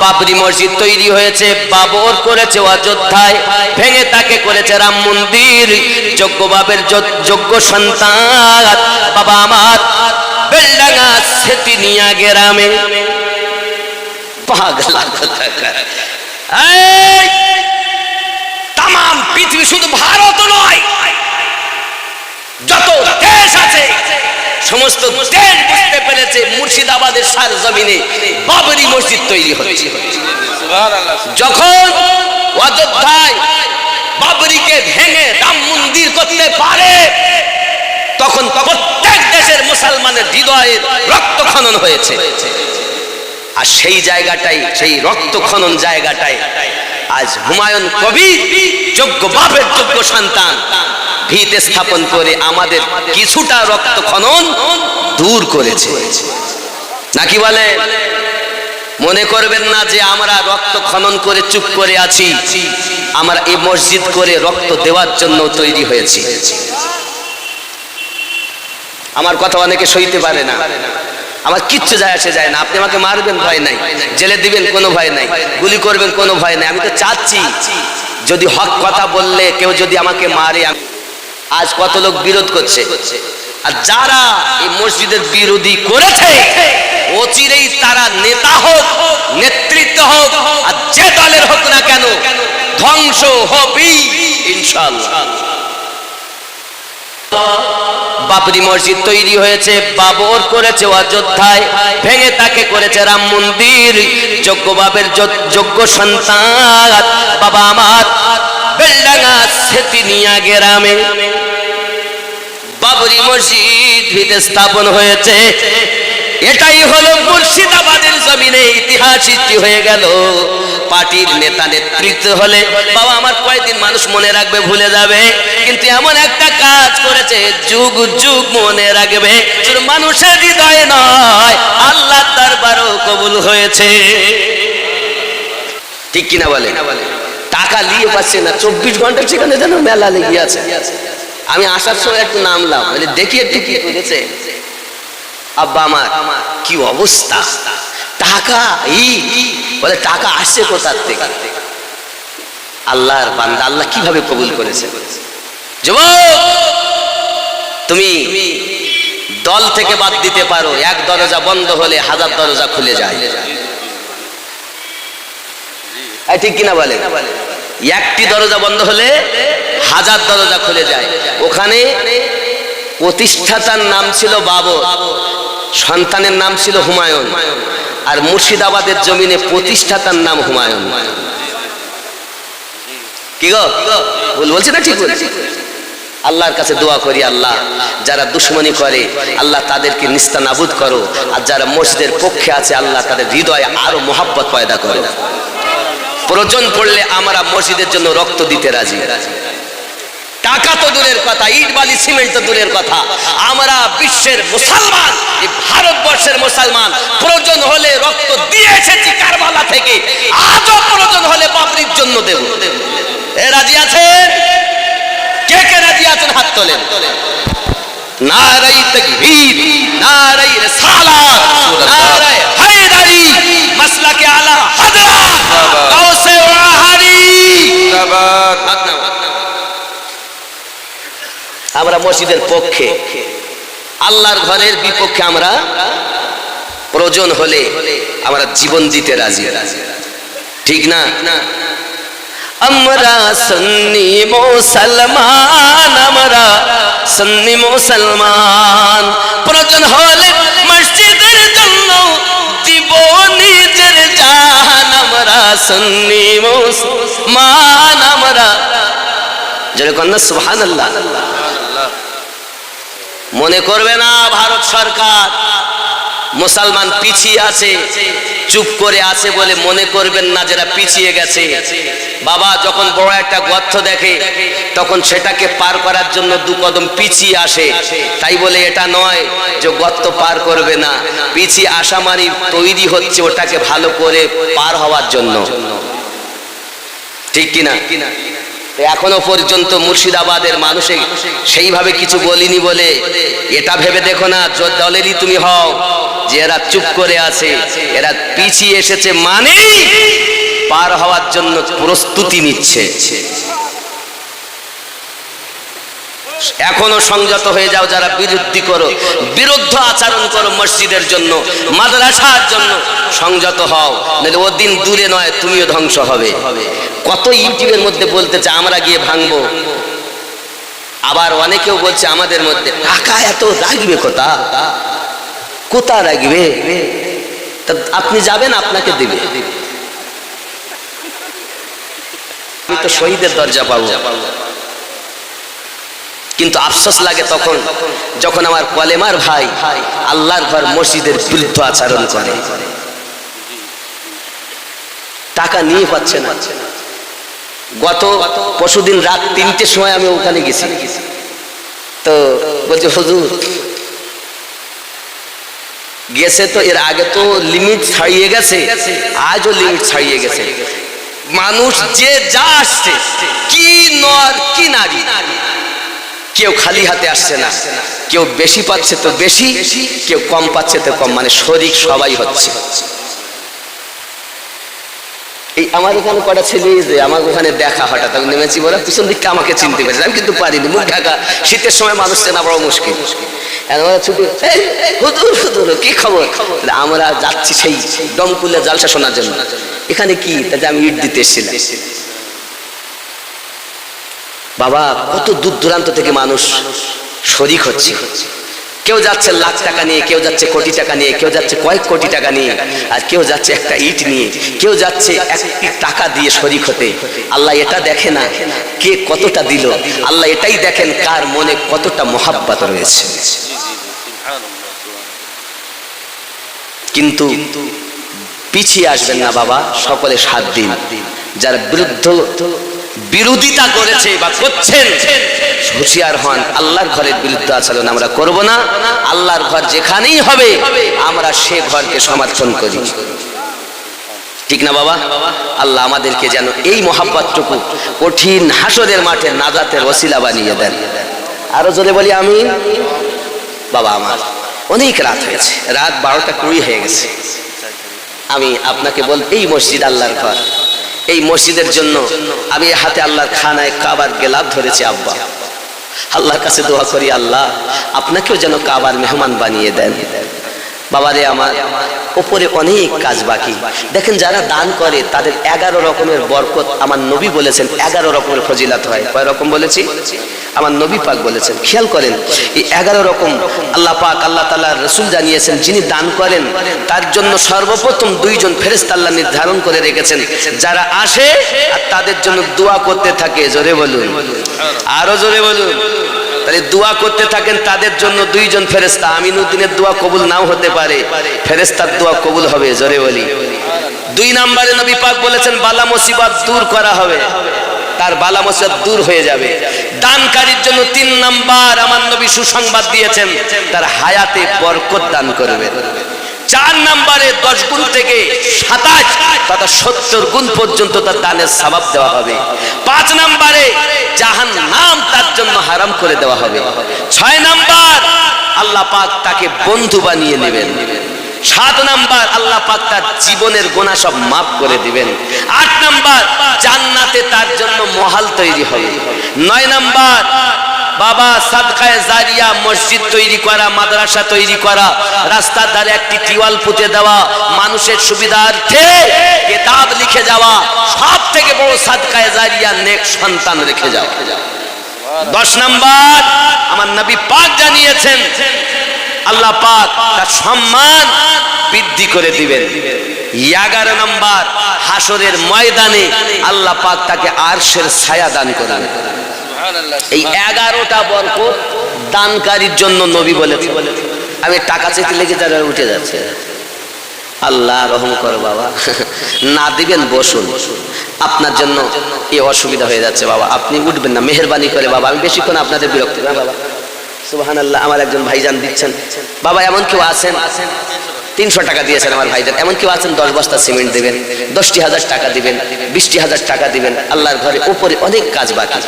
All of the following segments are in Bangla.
বাবরি মসজিদ তৈরি হয়েছে, বাবর করেছে অযোধ্যায়, ভেঙে তাকে করেছে রাম মন্দির। যোগ্য বাবের যোগ্য সন্তান বাবা আমার বেলডাঙ্গা সেতিনিয়া গ্রামে। পাগলা কোথাকার। এই তাম পৃথিবী, শুধু ভারত নয়, যত দেশ আছে সমস্ত দেশ বুঝতে পেরেছে মুর্শিদাবাদের সারজমিনে বাবরি মসজিদ তৈরি হচ্ছে। যখন অযোধ্যায় বাবরিকে ভেঙে রাম মন্দির করতে পারে, তখন প্রত্যেক দেশের মুসলমানের হৃদয়ের রক্ত খনন হয়েছে। আর সেই জায়গাটাই, সেই রক্ত খনন জায়গাটাই আজ হুমায়ুন কবির যোগ্য বাপের যোগ্য সন্তান ভিত স্থাপন করে আমাদের কিছুটা রক্ত খনন দূর করেছে। নাকি বলে? মনে করবেন না যে আমরা রক্ত খনন করে চুপ করে আছি, আমরা এই মসজিদ করে রক্ত দেওয়ার জন্য তৈরি হয়েছি। আমার কথা অনেকে সইতে পারে না, আমার কিচ্ছু যায় আসে যায় না। আপনি আমাকে মারবেন, ভয় নাই, জেলে দিবেন কোনো ভয় নাই, গুলি করবেন কোনো ভয় নাই। আমি তো চাচ্ছি যদি হক কথা বললে কেউ যদি আমাকে মারে। আজ কত লোক বিরোধ করছে, আর যারা এই মসজিদের বিরোধী করেছে অচিরেই তারা নেতা হোক, নেতৃত্ব হোক, আর যে দলের হোক না কেন, ধ্বংস হবেই ইনশাআল্লাহ। বাবরি মসজিদ তৈরি হয়েছে, বাবর করেছে অযোধ্যায়, ভেঙে তাকে করেছে রাম মন্দির। যোগ্য বাবের যোগ্য সন্তান বাবা আমার বেলডাঙ্গা সেতিনিয়া গ্রামে বাবরি মসজিদ ভিতে স্থাপন হয়েছে। এটাই হলো মুর্শিদাবাদের জমিনে ইতিহাস সৃষ্টি হয়ে গেল। পার্টির নেতা নেতৃত্ব হলে বাবা আমার কয়েকদিন মানুষ মনে রাখবে, ভুলে যাবে, কিন্তু এমন একটা কাজ করেছে যুগ যুগ মনে রাখবে। শুধু মানুষের হৃদয়ে নয়, আল্লাহ দরবারও কবুল হয়েছে। ঠিক কিনা বলে? টাকা নিয়ে পাচ্ছে না, 24 ঘন্টা সেখানে যেন মেলা লেগে আছে। আমি আসার সময় একটু নামলাম, বলে দেখি একটু কি করেছে। আব্বা আমার কি অবস্থা, টাকা বলে টাকা আসছে কোথার থেকে? আল্লাহর বান্দা, আল্লাহ কিভাবে কবুল করেছে। যুবক, তুমি দল থেকে বাদ দিতে পারো, এক দরজা বন্ধ হলে 1000 দরজা খুলে যায়। ঠিক কিনা বলে? একটি দরজা বন্ধ হলে 1000 দরজা খুলে যায়। ওখানে প্রতিষ্ঠাতার নাম ছিল বাবর, সন্তানের নাম ছিল হুমায়ুন, আর মুর্শিদাবাদের জমিনে প্রতিষ্ঠাতার নাম হুমায়ুন। কি গো, ভুল বলছি না ঠিক বলছি? আল্লাহর কাছে দোয়া করি, আল্লাহ যারা দুশ্মনী করে আল্লাহ তাদেরকে নিস্তানাবুদ করো, আর যারা মসজিদের পক্ষে আছে আল্লাহ তাদের হৃদয়ে আরো মহব্বত পয়দা করো। প্রয়োজন পড়লে আমরা মসজিদের জন্য রক্ত দিতে রাজি। টাকা তো দূরের কথা, ইট বালি সিমেন্ট তো দূরের কথা, আমরা বিশ্বের মুসলমান, এই ভারতবর্ষের মুসলমান প্রয়োজন হলে রক্ত দিয়ে এসেছি কারবালা থেকে, আজও প্রয়োজন হলে বাবরির জন্য দেব। এ রাজি আছেন? কে কে রাজি আছেন হাত তোলেন। নারায়ে তাকবীর, নারায়ে রিসালাত, নারায়ে হায়দারি, মাসলাকে আলা হযরত গাউসে ওয়াহারি। আমরা মসজিদের পক্ষে, আল্লাহর ঘরের বিপক্ষে আমরা প্রয়োজন হলে আমরা জীবন দিতে রাজি। ঠিক না? আমরা সুন্নি মুসলমান, আমরা সুন্নি মুসলমান, প্রয়োজন হলে মসজিদের জন্য দিব নিজের জান। আমরা সুন্নি মুসলমান, আমরা জোরে কন্যা সুবহানাল্লাহ। মনে করবে না ভারত সরকার মুসলমান পিছিয়ে আছে, চুপ করে আছে বলে মনে করবেন না যারা পিছিয়ে গেছে। বাবা যখন বড় একটা গর্ত দেখে তখন সেটাকে পার করার জন্য 2 কদম পিছিয়ে আসে, তাই বলে এটা নয় যে গর্ত পার করবে না। পিছিয়ে আসা মানে তৈরি হচ্ছে ওটাকে ভালো করে পার হওয়ার জন্য। ঠিক কিনা? এখনো পর্যন্ত মুর্শিদাবাদের মানুষে সেইভাবে কিছু বলিনি বলে এটা ভেবে দেখো না দলেরই তুমি হও, যে এরা চুপ করে আছে, এরা পিছিয়ে এসেছে মানে পার হওয়ার জন্য প্রস্তুতি নিচ্ছে। এখনো সংযত হয়ে যাও যারা বিরুদ্ধ আচরণ করো, মসজিদের জন্য, মাদ্রাসার জন্য সংযত হও, নাহলে ও দিন দূরে নয়, তুমিও ধ্বংস হবে। কত ইউটিউবের মধ্যে বলতেছে আমরা গিয়ে ভাঙবো, আবার অনেকেও বলছে আমাদের মধ্যে টাকা এত রাখবে কোথা রাখবে, আপনি যাবেন আপনাকে দিবে। আমি তো শহীদের দরজা পাবো, কিন্তু আফসোস লাগে তখন যখন আমার কলেমার ভাই আল্লাহর ঘর মসজিদের বিরুদ্ধ আচরণ করে, টাকা নিয়ে পাচ্ছে না। গত পরশুদিন রাত 3টের সময় আমি ওখানে গেছি, তো বলছে হুজুর গেছে তো এর আগে তো লিমিট ছাড়িয়ে গেছে, আজও লিমিট ছাড়িয়ে গেছে। মানুষ যে যা আসছে, কি নর কি নারী, কেউ খালি হাতে আসছে না, কেউ বেশি পাচ্ছে তো বেশি, কেউ কম পাচ্ছে তো কম, মানে শরীক সবাই হচ্ছে। এই আমার ওখানে কটা ছেলে যে আমার ওখানে দেখা হঠাৎ আমি নেমেছি, বলে পিছন দিকটা আমাকে চিনতে পেরেছে, আমি কিন্তু পারিনি, মুখ ঢাকা, শীতের সময় মানুষ চেনা বড় মুশকিল। কি খবর? আমরা যাচ্ছি সেই দমকুলে জালসা শোনার জন্য। এখানে কি? তাতে আমি ইট দিতে এসেছিলাম। বাবা কত দূর দূরান্ত থেকে মানুষ শরীক হচ্ছে, কেউ যাচ্ছে লাখ টাকা নিয়ে, কেউ যাচ্ছে কোটি টাকা নিয়ে, কেউ যাচ্ছে কয়েক কোটি টাকা নিয়ে, আর কেউ যাচ্ছে একটা ইট নিয়ে, কেউ যাচ্ছে একটি টাকা দিয়ে শরীক হতে। আল্লাহ এটা দেখে না কে কতটা দিল, আল্লাহ এটাই দেখেন কার মনে কতটা মহাব্বত রয়েছে। কিন্তু পিছিয়ে আসবেন না বাবা, সকলে সাথ দিন। যারা বিরোধিতা করেছে বা করছেন, হুঁশিয়ার হন, আল্লাহর ঘরের বিরুদ্ধে আচরণ আমরা করব না। আল্লাহর ঘর যেখানেই হবে আমরা সে ঘরকে সমর্থন করি, ঠিক না বাবা? আল্লাহ আমাদেরকে যেন এই মহাব্বতটুকু কঠিন হাসরের মাঠে নাজাতের ওসিলা বানিয়ে দেন। আরো জোরে বলি আমিন। বাবা আমার অনেক রাত হয়েছে, রাত 12টা 20 হয়ে গেছে। আমি আপনাকে বল, এই মসজিদ আল্লাহর ঘর, এই মসজিদের জন্য আমি হাতে আল্লাহর খানায় কাবার গেলাপ ধরেছি। আব্বা আল্লাহর কাছে দোয়া করি, আল্লাহ আপনাকেও যেন কাবার মেহমান বানিয়ে দেন। বাবারে আমার উপরে অনেক কাজ বাকি। দেখেন যারা দান করে তাদের 11 রকমের বরকত, আমার নবী বলেছেন 11 রকমের ফজিলাত হয়। কয় রকম বলেছি? আমার নবী পাক বলেছেন। খেয়াল করেন এই 11 রকম আল্লাহ পাক, আল্লাহ তাআলার রাসূল জানিয়েছেন, যিনি দান করেন তার জন্য সর্বপ্রথম 2 জন ফেরেশতা আল্লাহ নির্ধারণ করে রেখেছেন, যারা আসে আর তাদের জন্য দোয়া করতে থাকে। জোরে বলুন, আরো জোরে বলুন। তাহলে দোয়া করতে থাকেন তাদের জন্য 2 জন ফেরেশতা। আমিনুদ্দিনের দোয়া কবুল নাও হতে পারে, ফেরেশতার দোয়া কবুল হবে। জোরে বলি। 2 নম্বরে নবী পাক বলেছেন বালা মুসিবত দূর করা হবে, তার বালা মুসিবত দূর হয়ে যাবে। দানকারীর জন্য 3 নাম্বার আমার নবী সুসংবাদ দিয়েছেন, তার হায়াতে বরকত দান করবে। 4 নম্বরে 10 গুণ থেকে 27 তথা 70 গুণ পর্যন্ত তার দানের সওয়াব দেওয়া হবে। 5 নম্বরে জাহান্নাম তার জন্য হারাম করে দেওয়া হবে। 6 নাম্বার আল্লাহ পাক তাকে বন্ধু বানিয়ে নেবেন। 7 নাম্বার আল্লাহ পাক তার জীবনের গুনাহ সব মাফ করে দিবেন। 8 নাম্বার জান্নাতে তার জন্য মহল তৈরি হবে। 9 নাম্বার বাবা সাদকায়ে জারিয়া, মসজিদ তৈরি করা, মাদ্রাসা তৈরি করা, রাস্তার ধারে একটি টিওয়াল পুঁতে দেওয়া, মানুষের সুবিধার্থে কিতাব লিখে যাওয়া, সব থেকে বড় সাদকায়ে জারিয়া নেক সন্তান রেখে যাওয়া। 10 নাম্বার আমার নবী পাক জানিয়েছেন আল্লাহ পাক তার সম্মান বৃদ্ধি করে দিবেন। 11 নাম্বার হাসরের ময়দানে আল্লাহ পাক তাকে আরশের ছায়া দান করবেন। এই 11টা বরকত দানকারীর জন্য নবী বলেছেন। আমি টাকা চাইতে লেগে যারা উঠে যাচ্ছে, আল্লাহ রহম করো বাবা, না দিবেন বসুন, আপনার জন্য এই অসুবিধা হয়ে যাচ্ছে বাবা, আপনি উঠবেন না, মেহেরবানি করে বাবা, আমি বেশিক্ষণ আপনাদের বিরক্ত না বাবা। সুবহানাল্লাহ, আমার একজন ভাইজান দিচ্ছেন বাবা। এমন কেউ আছেন 300 টাকা দিয়েছেন আমার ভাইদের। এমন কেউ আছেন 10 বস্তা সিমেন্ট দিবেন, 10,000 টাকা দিবেন, 20,000 টাকা দিবেন। আল্লাহর ঘরে উপরে অনেক কাজ বাকি।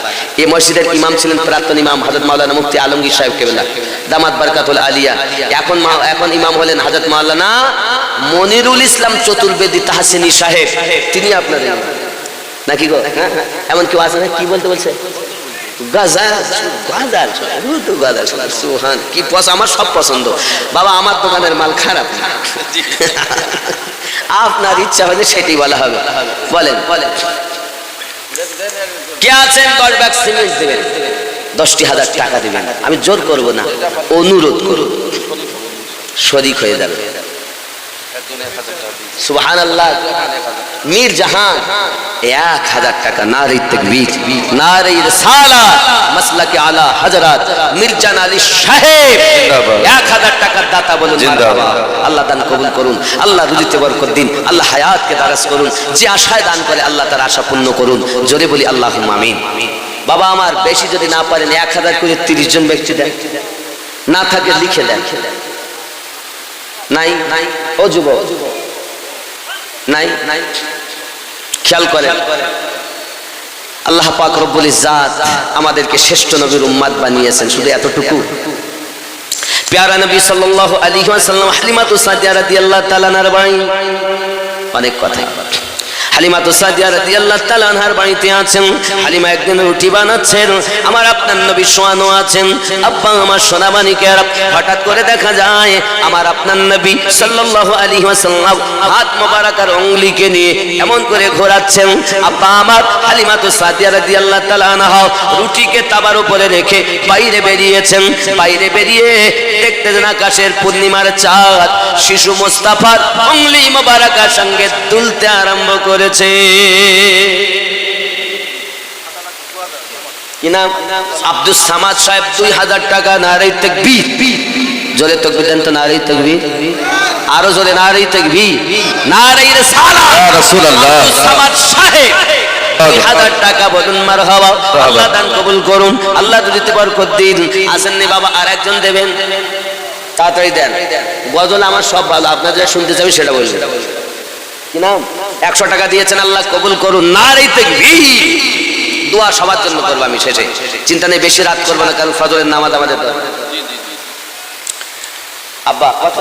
এই মসজিদের ইমাম ছিলেন প্রাক্তন ইমাম হযরত মাওলানা মুফতি আলমগীর সাহেব কেবলা দামাত বারকাতুল আলিয়া। এখন ইমাম হলেন হযরত মাওলানা মনিরুল ইসলাম চতুর্বেদী তাহসিনী সাহেব, তিনি আপনাদের নাকি গো? এমন কেউ আছে না? কি বলতে বলছে? আমার সব পছন্দ বাবা, আমার দোকানের মাল খারাপ না। আপনার ইচ্ছা হলে সেটি বলা হবে। বলেন বলেন, কে আছেন 10 ব্যাগ সিমেন্ট দেবেন, 10,000 টাকা দিবেন? আমি জোর করব না, অনুরোধ করব, শরীক হয়ে যাবে। সুবহানাল্লাহ। মীর জাহান 1000 টাকা, নারে তাকবীর, নারে রিসালাত, মাসলাকে আলা হযরত মির্জান আলী সাহেব 1000 টাকার দাতা বলুন মারহাবা। আল্লাহ দান কবুল করুন, আল্লাহ রুজিতে বরকত দিন, আল্লাহ হায়াতকে দারাজ করুন। যে আশায় দান করে আল্লাহ তার আশা পূর্ণ করুন। জোরে বলি আল্লাহুম্মা আমিন। বাবা আমার, বেশি যদি না পারেন 1000 করে 30 জন ব্যক্তি দেন, না থাকে লিখে দেন। নাই নাই ও যুবক, নাই নাই, খেয়াল করেন। আল্লাহ পাক রব্বুল ইজ্জাত আমাদেরকে শ্রেষ্ঠ নবীর উম্মত বানিয়েছেন। শুধু এতটুকু, প্যারা নবী সাল্লাল্লাহু আলাইহি ওয়াসাল্লাম হালিমাতু সাদিয়া রাদিয়াল্লাহু তাআলা আনহার বাড়ি, অনেক কথা। হালিমাতু সাদিয়া রাদিয়াল্লাহু তাআলা আনহার বাড়িতে আছেন। হালিমা একদিন রুটি বানাচ্ছেন, আমার আপনার নবী শোয়ানো আছেন। আব্বা আমার সোনাবানিকে, হঠাৎ করে দেখা যায় আমার আপনার নবী সাল্লাল্লাহু আলাইহি ওয়াসাল্লাম হাত মোবারকার আঙ্গুলিকে নিয়ে এমন করে ঘোরাচ্ছেন। আব্বা আমার হালিমাতু সাদিয়া রাদিয়াল্লাহু তাআলা আনহা রুটিকে তাবার উপরে রেখে বাইরে বেরিয়েছেন। বাইরে বেরিয়ে দেখতেছেন আকাশের পূর্ণিমার চাঁদ শিশু মুস্তাফার আঙ্গুলি মোবারকার সঙ্গে দুলতে আরম্ভ করে। কি নাম? আব্দুস সামাদ সাহেব 2000 টাকা, নারে তাকবীর। জোরে তাকবীর দেন তো, নারে তাকবীর। আরো জোরে নারে তাকবীর, নারে রিসালাত ইয়া রাসূলুল্লাহ। আব্দুস সামাদ সাহেব 2000 টাকা বলুন মারহাবা। আল্লাহ দান কবুল করুন, আল্লাহ দিতে বরকত দিন। আসেননি বাবা, আর একজন দেবেন, তাড়াতাড়ি দেন। গজল আমার সব ভালো, আপনারা যা শুনতে চাই সেটা বলবেন। কি নাম? 100 টাকা দিয়েছেন, আল্লাহ কবুল করুন, নারে তাকবীর। দোয়া সবার জন্য করব আমি শেষে, চিন্তা নেই, বেশি রাত করব না, কারণ ফজরের নামাজ আমাদের দরকার। আব্বা কত?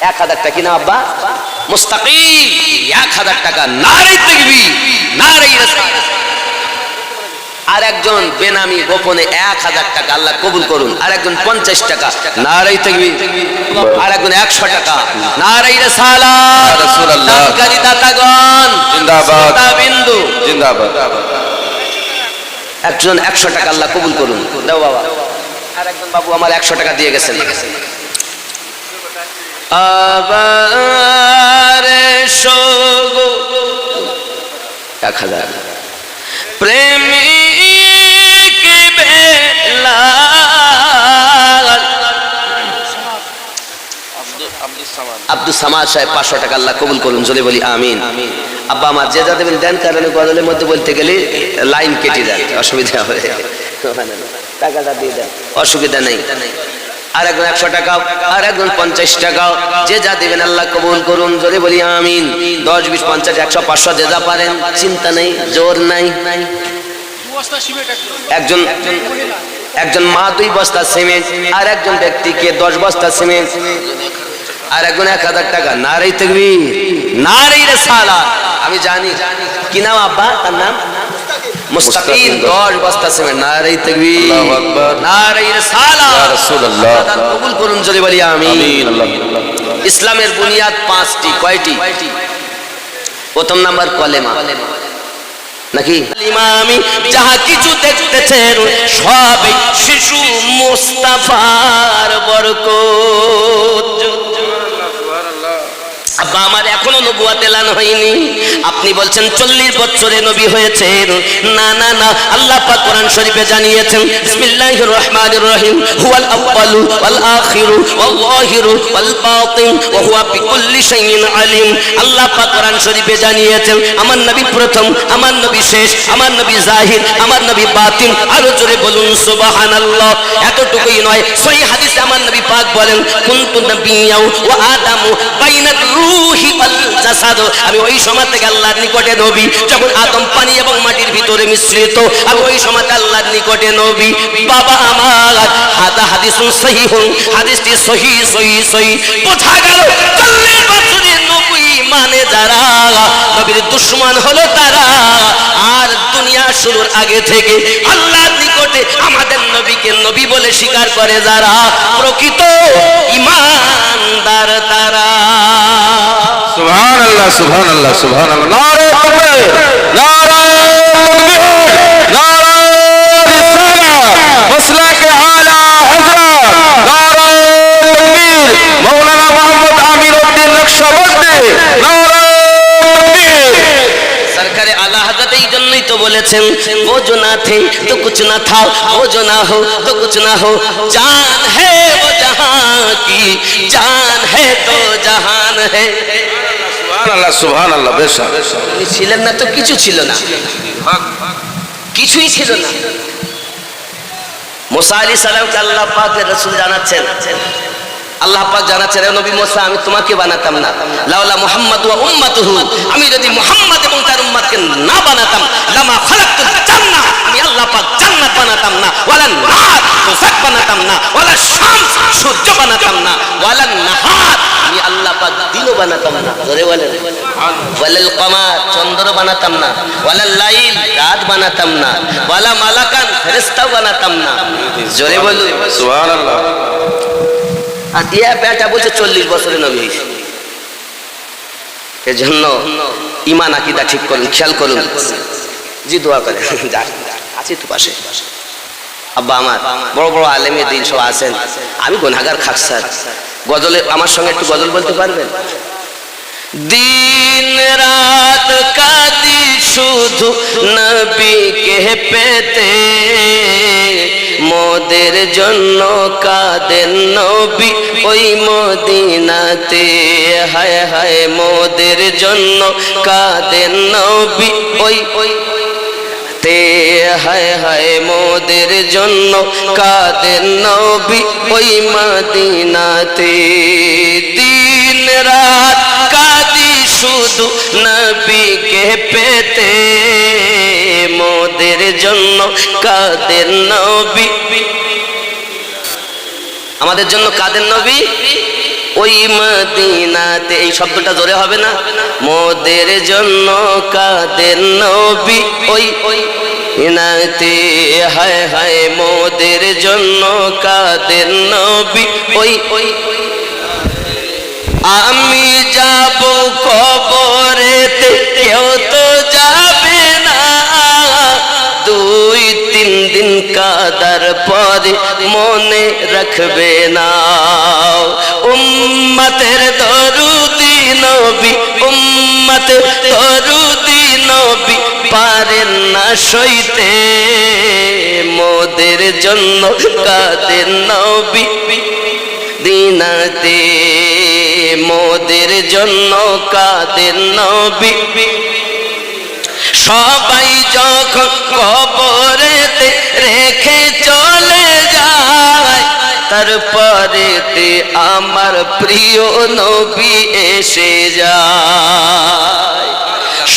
1000 টাকা। কি নাম আব্বা? মুস্তাকিম 1000 টাকা, নারে তাকবীর, নারে রিসালাত। আর একজন বেনামি গোপনে 1000 টাকা, আল্লাহ কবুল করুন। আর একজন 50 টাকা, নারে তাকবীর। আর একজন 100 টাকা, নারে রিসালাত ইয়া রাসূলুল্লাহ। দানকারী দাতাগণ জিন্দাবাদ, বিন্দু জিন্দাবাদ। একজন 100 টাকা, আল্লাহ কবুল করুন। দাও বাবা। আর একজন বাবু আমার 100 টাকা দিয়ে গেছেন। আবার সগো 1000 প্রেমিক বেলাল আব্দুস সামাদ সাহেব 500 টাকা, আল্লাহ কবুল করুন। জোরে বলি আমিন। আব্বা আমার যে যা দেবেন দেন, কারণ গজলের মধ্যে বলতে গেলে লাইন কেটে যায়, অসুবিধা হবে। টাকাটা দিয়ে দেন, অসুবিধা নেই। আর একজন 100 টাকা, আর একজন 50 টাকা, যে যা দেবেন আল্লাহ কবুল করুন। জোরে বলি আমিন। 10, 20, 50, 100, 500 যে যা পারেন, চিন্তা নেই, জোর নাই। একজন মা 2 বস্তা সিমেন্ট, আর একজন ব্যক্তিকে 10 বস্তা সিমেন্ট, আর একজন 1000 টাকা, নারে তাকবীর, নারে রিসালাত। আমি জানি কি নাম আব্বা, তার নাম মুস্তাকিম 10 বস্তা সিমেন্ট, নারে তাকবীর, আল্লাহু আকবার, নারে রিসালাত ইয়া রাসূলুল্লাহ। আল্লাহ কবুল করুন। জোরে বলি আমিন। ইসলামের বুনিয়াদ 5টি। কয়টি? প্রথম নাম্বার কলেমা, নাকি? ইমামি যাহা কিছু দেখতেছেন সবই শিশু মুস্তাফার বরকত। আব্বা আমার এখনো এখনো নবুয়ত এলান হয়নি। আপনি বলছেন 40 বছরে নবী হয়েছেন। না না না, আল্লাহ পাক কোরআন শরীফে জানিয়েছেন বিসমিল্লাহির রহমানির রহিম হুয়াল আউয়ালু ওয়াল আখিরু ওয়াল যাহিরু ওয়াল বাতিন ওয়া হুয়া বিকুল্লি শাইইন আলিম। আল্লাহ পাক কোরআন শরীফে জানিয়েছেন আমার নবী প্রথম, আমার নবী শেষ, আমার নবী জাহির, আমার নবী বাতিন। আরো জোরে বলুন সুবহানাল্লাহ। এতটুকুই নয়, সহিহ হাদিসে আমার নবী পাক বলেন কুনতু নাবিয়্যাও ওয়া আদামু বাইনার রূহি ওয়াল জাসাদ। আমি ওই সময় থেকে আল্লাহর নিকটে নবী, যখন আদম পানি এবং মাটির ভিতরে মিশ্রিত, আমি ওই সময় আল্লাহর নিকটে নবী। বাবা আমার, হাদা হাদিসুন সহিহুন, হাদিসটি সহিহ সহিহ সহিহ। বোঝা গেল 40 বছরে নবী মানে যারা, নবীর দুশমন হলো তারা। আর দুনিয়া শুরুর আগে থেকে আল্লাহর নিকটে আমাদের নবীকে নবী বলে স্বীকার করে যারা, প্রকৃত ঈমানদার তারা। সুবহানাল্লাহ সুবহানাল্লাহ সুবহানাল্লাহ। নারে তাকবীর, নারে তাকবীর, নারে রিসালাত, মাসলাকে আলা হযরত, নারে তাকবীর, মাওলানা মুহাম্মদ আমির উদ্দিন নকশবন্দি, নারে তাকবীর। সরকারে আলা হযরত এই জন্যই তো বলেছেন ও जो ना थे तो कुछ ना था, वो जो ना हो तो कुछ ना हो, जान है वो जहां की, जान है तो जहान है। সুবহানাল্লাহ সুবহানাল্লাহ। বেশ উনি ছিলেন না তো কিছু ছিল না, কিছুই ছিল না। মুসা আলাইহিস সালামকে আল্লাহ পাকের রাসূল জানাচ্ছেন, আল্লাহ পাক জানাচ্ছেন হে নবী মুসা, আমি তোমাকে বানাতাম না, লাউলা মুহাম্মাদ ওয়া উম্মাতুহু, আমি যদি মুহাম্মদ এবং তার উম্মতকে না বানাতাম, লামা খালাকতুল জান্নাহ, আমি আল্লাহ পাক জান্নাত বানাতাম না, ওয়ালা নার দোজখ বানাতাম না, ওয়ালা শামস সূর্য বানাতাম না, ওয়ালা নাহার আমি আল্লাহ পাক দিনও বানাতাম না। জোরে বলেন ওয়ালাল কমার, চন্দ্র বানাতাম না, ওয়ালাল লাইল রাত বানাতাম না, ওয়ালা মালাকান ফেরেশতাও বানাতাম না। জোরে বলুন সুবহানাল্লাহ। আর দিয়া বেটা বলছে 40 বছরে নবী হয়েছে। এজন্য ঈমান আকীদা ঠিক করুন, খেয়াল করুন। জি দোয়া করে আছি তো পাশে। আব্বা আমার বড় বড় আলেমে দিন সব আছেন, আমি গুনাহগার খাকসার। গজলে আমার সঙ্গে একটু গজল বলতে পারবেন? দিন রাত কাঁদি শুধু নবীকে পেতে, মোদের জন্য কাঁদেন নবী ওই মদিনাতে। হায় হায় মোদের জন্য কাঁদেন নবী ওই ওই তে, হায় হায় মোদের জন্য কাঁদেন নবী ওই মদিনাতে। দিন রাত কাঁদি শুধু নবীকে পেতে, মোদের জন্য কাঁদেন নবী, আমাদের জন্য কাঁদেন নবী ওই মদিনাতে। এই শব্দটা জোরে হবে না? মোদের জন্য কাঁদেন নবী ওই ওই মদিনাতে। হায় হায় মোদের জন্য কাঁদেন নবী ওই ওই। আমি যাব কবরেতে, কেউ তো যাবে না, 2-3 দিন কাদার পরে মনে রাখবে না। উম্মতের দরুদি নবী, উম্মতের দরুদি নবী পারেন না সইতে, মোদের জন্য কাঁদেন নবী দিনাতে, মোদের জন্য কাঁদেন নবী। সবাই যখন কবরেতে রেখে চলে যায়, তারপরেতে আমার প্রিয় নবী এসে যায়।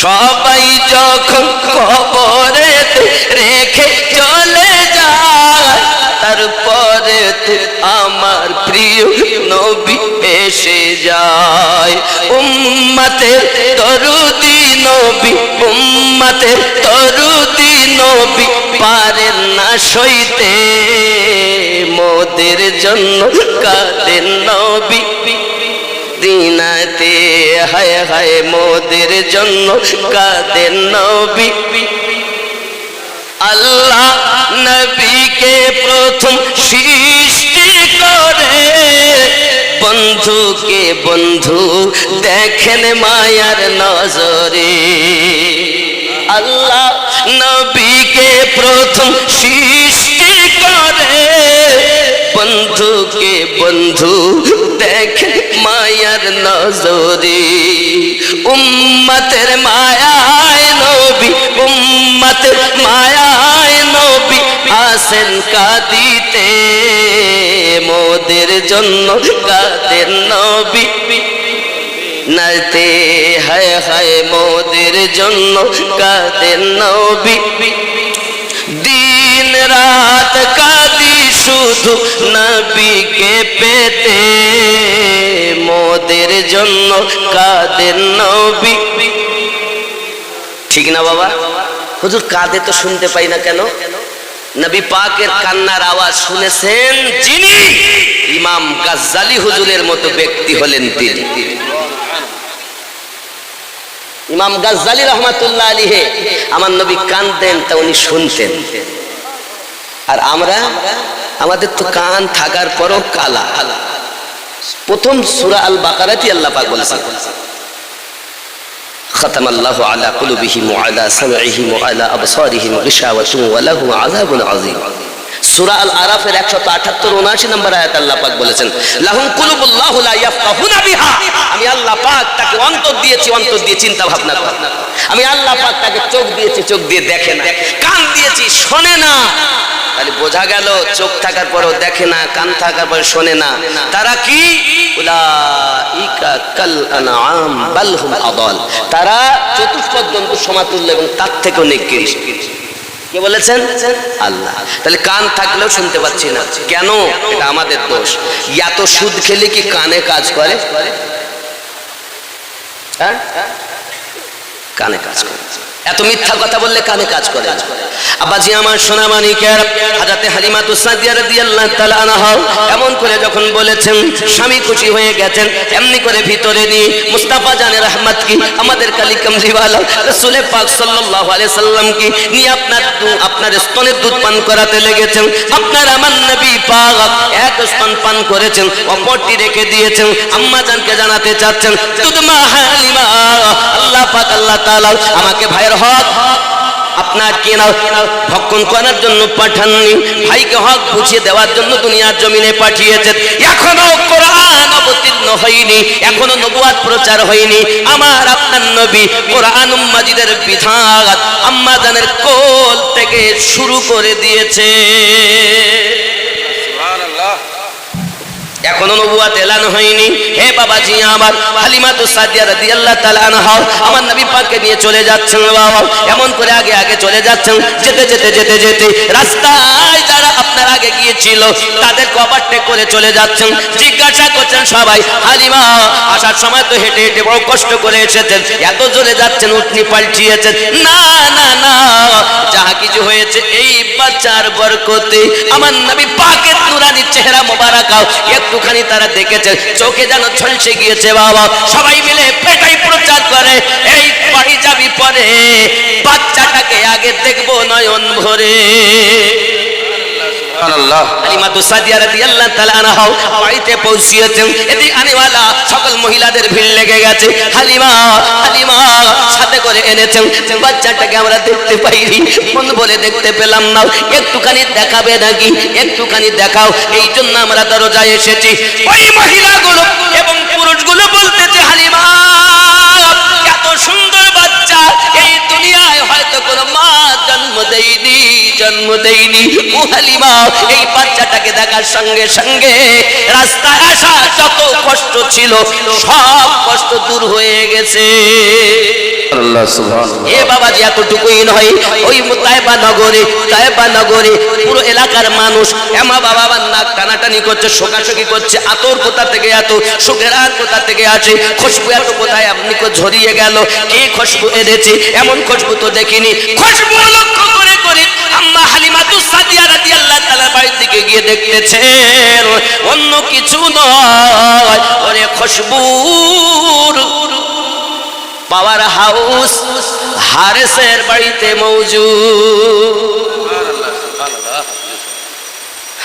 সবাই যখন কবরেতে রেখে চলে যায়, তারপরেতে আমার প্রিয় নবী এসে যায়। উম্মতের দরুদি নবী, উম্মতের দরুদি নবী পারেন না সইতে, মোদের জন্য কাঁদেন নবী দিনাতে। হায় হায় মোদের জন্য কাঁদেন নবী। আল্লাহ নবীকে প্রথম সৃষ্টি করে বন্ধুকে বন্ধু দেখেন মায়ার নজরে। আল্লাহ নবীকে প্রথম সৃষ্টি করে, বন্ধুকে বন্ধু দেখেন মায়ার নজরে। উম্মতের মায়ায় নবী, উম্মতের মায়ায় নবী আসেন কাঁদিতে, মোদের জন্য কাঁদেন নবী নাতে, হায় হায় মোদের জন্য কাঁদেন নবী। দিন রাত কাঁদি শুধু নবীকে পেতে, মোদের জন্য কাঁদেন নবী। ঠিক না বাবা? হুজুর কাঁদে তো শুনতে পাই না কেন? নবী পাকের কান্নার আওয়াজ শুনেছেন যিনি, ইমাম গাজ্জালি হুজুরের মতো ব্যক্তি হলেন তিনি। ইমাম গাজ্জালি রহমাতুল্লাহ আলাইহি আমার নবী কাঁদতেন তা উনি শুনতেন। আর আমরা, আমাদের তো কান থাকার পরও কালা। প্রথম সূরা আল বাকারাতে আল্লাহ পাক বলেছেন, ختم الله على قلوبهم وعلى سمعهم وعلى أبصارهم غشاوة ولهم عذاب عظيم। সূরা আল আরাফের 178-79 নম্বর আয়াত আল্লাহ পাক বলেছেন, লাহুম কুলুবুল্লাহু লা ইয়াফকাহুনা বিহা। আমি আল্লাহ পাক তাকে অন্তর দিয়েছি, অন্তর দিয়ে চিন্তা ভাবনা করে। আমি আল্লাহ পাক তাকে চোখ দিয়েছি, চোখ দিয়ে দেখে না। কান দিয়েছি, শোনে না। তাহলে বোঝা গেল চোখ থাকার পরও দেখে না, কান থাকার পরে শোনে না। তারা কি? উলাইকা কাল আনআম বাল হুম আদাল। তারা চতুষ্পদ জন্তুর সমাতুল্য এবং তার থেকেও নিকৃষ্ট। কে বলেছেন? আল্লাহ। তাহলে কান থাকলেও শুনতে পাচ্ছি না কেন? এটা আমাদের দোষ। এত সুদ খেলে কি কানে কাজ করে? হ্যাঁ, কানে কাজ করে। এত মিথ্যা কথা বললে কানে কাজ করে। আব্বাজি আমার সোনা মানিকের, হযরতে হালিমাতুস সাদিয়া রাদিয়াল্লাহু তাআলা আনহা এমন করে যখন বলেছেন, স্বামী খুশি হয়ে গেছেন, এমনি করে ভিতরে নিয়ে মুস্তাফা জানে রহমত কি, আমাদের কালী কামলিওয়ালা রাসূল পাক সাল্লাল্লাহু আলাইহি সাল্লাম কি নিয়ে আপনার স্তনের দুধ পান করাতে লেগেছেন। আপনার আমার নবী পাক এক স্তন পান করেছেন, অপরটি রেখে দিয়েছেন। আম্মা জানকে জানাতে চাচ্ছেন, দুধ মা হালিমা, আল্লাহ পাক আল্লাহ তাআলা আমাকে ভাইয়ের হক আপনার কেনা ভক্ষণ করার জন্য পাঠাননি, ভাইকে হক বুঝিয়ে দেওয়ার জন্য দুনিয়ার জমিনে পাঠিয়েছেন। এখনো কোরআন অবতীর্ণ হয়নি, এখনো নবুয়াত প্রচার হয়নি। আমার আপনার নবী কোরআন মাজিদের বিধান আম্মা জানের কোল থেকে শুরু করে দিয়েছে। সুবহানাল্লাহ। এখনো নবুয়াত এলান হয়নি। হে বাবাজি আমার, হালিমাতুস সাদিয়া রাদিয়াল্লাহু তাআলা আনহা আমার নবী পাককে নিয়ে চলে যাচ্ছেন বাবা। এমন করে আগে আগে চলে যাচ্ছেন। যেতে যেতে যেতে যেতে রাস্তায় যারা আপনার আগে গিয়েছিল তাদের কভারটে করে চলে যাচ্ছেন। জিজ্ঞাসা করছেন সবাই, হালিমা আসার সময় তো হেঁটে হেঁটে বড় কষ্ট করে এসেছেন, এত জোরে যাচ্ছেন উটনি পাল্টিয়েছেন? না না না, যাহা কিছু হয়েছে এই বাচ্চার বরকতে। আমার নবী পাকের নুরানি চেহারা মোবারক একটুখানি তারা দেখেছে, চোখে যেন ঝলসে গিয়েছে বাবা। সবাই মিলে পেটাই প্রচার করে, এই বাড়ি যাবি পরে, বাচ্চাটাকে আগে দেখবো নয়ন ভরে। সুবহানাল্লাহ। হালিমাতুস সাদিয়া রাদিয়াল্লাহু তাআলা আনহা বাড়িতে পৌঁছিয়েছেন। এতে আনেওয়ালা সকল মহিলাদের ভিড় লেগে গেছে। হালিমা হালিমা সাথে করে এনেছেন। বাচ্চাটাকে আমরা দেখতে পাইনি, মন বলে দেখতে পেলাম না, একটুখানি দেখাবে নাকি, একটুখানি দেখাও। এই জন্য আমরা দরজায় এসেছি। ওই মহিলাগুলো এবং পুরুষগুলো বলতেছে, হালিমা এত সুন্দর বাচ্চা এই দুনিয়ায় হয়তো কোনো মা জন্ম দেয়নি, জন্ম দেয়নি। ও হালিমা, এই বাচ্চাটাকে দেখার সঙ্গে সঙ্গে রাস্তায় আসা যত কষ্ট ছিল সব কষ্ট দূর হয়ে গেছে। আল্লাহ সুবহানাল্লাহ। এ বাবাজি এতটুকুই নয়, ওই তায়েবা নগরে পুরো এলাকার মানুষ এমা বাবা নাক টানাটানি করছে, শোকাশোকি করছে। আতর কোথা থেকে এত, সুখের আর কোথা থেকে আছে, খুশবু এত কোথায় আপনি ঝরিয়ে গেল, কে খুশবু এনেছে? এমন খুশবু তো দেখিনি। খুশবু লক্ষ্য করে করে আম্মা হালিমাতুস সাদিয়া রাদিয়াল্লাহু তাআলা বাড়ির দিকে গিয়ে দেখতেছেন অন্য কিছু নয়, ওরে খুশবুর পাওয়ার হাউস হারেসের বাড়িতে মৌজুদ।